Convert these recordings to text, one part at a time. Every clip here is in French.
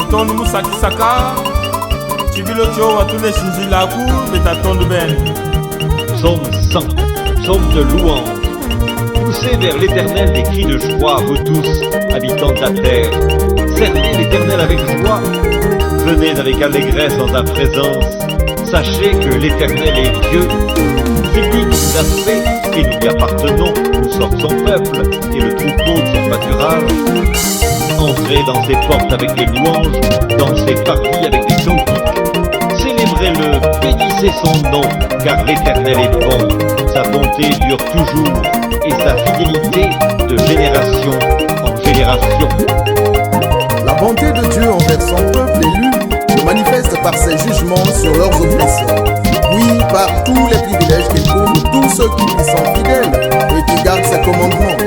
Mutondo Musakisaka, Chibilo Cho, Watune Shinjilaku, Betatondo Ben. Psaume 100, psaume de louange. Poussez vers l'Éternel des cris de joie, vous tous, habitants de la terre. Servez l'Éternel avec joie. Venez avec allégresse en sa présence. Sachez que l'Éternel est Dieu. C'est lui qui nous a fait et nous lui appartenons. Nous sommes son peuple et le troupeau de son pâturage. Entrez dans ses portes avec des louanges, dans ses parvis avec des cantiques. Célébrez-le, bénissez son nom, car l'Éternel est bon. Sa bonté dure toujours et sa fidélité de génération en génération. La bonté de Dieu envers son peuple élu se manifeste par ses jugements sur leurs oppresseurs. Oui, par tous les privilèges qu'il donne tous ceux qui lui sont fidèles et qui gardent ses commandements.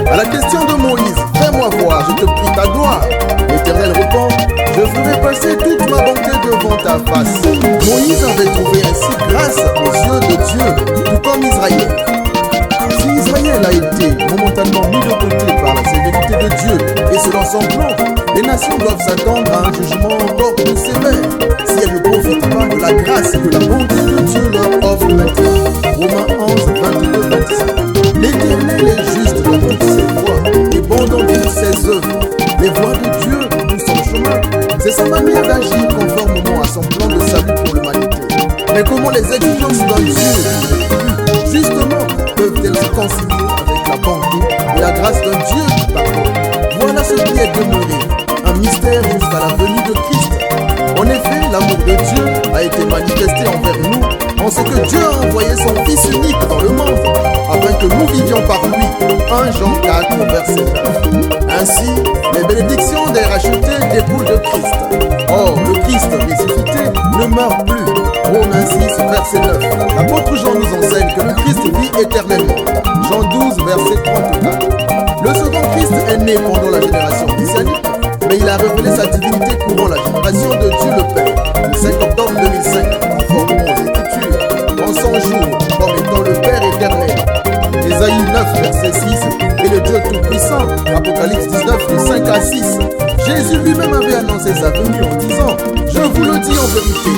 À la question de Moïse, fais-moi voir, je te prie ta gloire. L'Éternel répond, je ferai passer toute ma bonté devant ta face. Moïse avait trouvé ainsi grâce aux yeux de Dieu, tout comme Israël. Si Israël a été momentanément mis de côté par la sévérité de Dieu et selon son plan, les nations doivent s'attendre à un jugement encore plus sévère si elles ne profitent pas de la grâce que la bonté de Dieu leur offre maintenant. Romains 11, 22-25. L'Éternel est juste dans toutes ses voies et bon dans toutes ses œuvres. Les voies de Dieu nous son chemin. C'est sa manière d'agir conformément à son plan de salut pour l'humanité. Mais comment les exigences d'un Dieu justement peuvent-elles se concilier avec la bonté et la grâce d'un Dieu qui pardonne? Voilà ce qui est demeuré, un mystère jusqu'à la venue de Christ. En effet, l'amour de Dieu a été manifesté envers nous en ce que Dieu a envoyé son Fils unique dans le monde, afin que nous vivions par lui. 1 Jean 4, verset 9. Ainsi, les bénédictions des rachetés découlent de Christ. Or, le Christ ressuscité ne meurt plus. Romains 6, verset 9. L'apôtre Jean nous enseigne que le Christ vit éternellement. Jean 12, verset 34. Le second Christ est né pendant la génération messianique, mais il a révélé sa divinité courant la génération de Dieu le Père, le 5 octobre 2005, conformément aux Écritures, en son jour, comme étant le Père éternel. Ésaïe 9, verset 6, et le Dieu Tout-Puissant, Apocalypse 19, de 5 à 6. Jésus lui-même avait annoncé sa venue en disant, je vous le dis en vérité,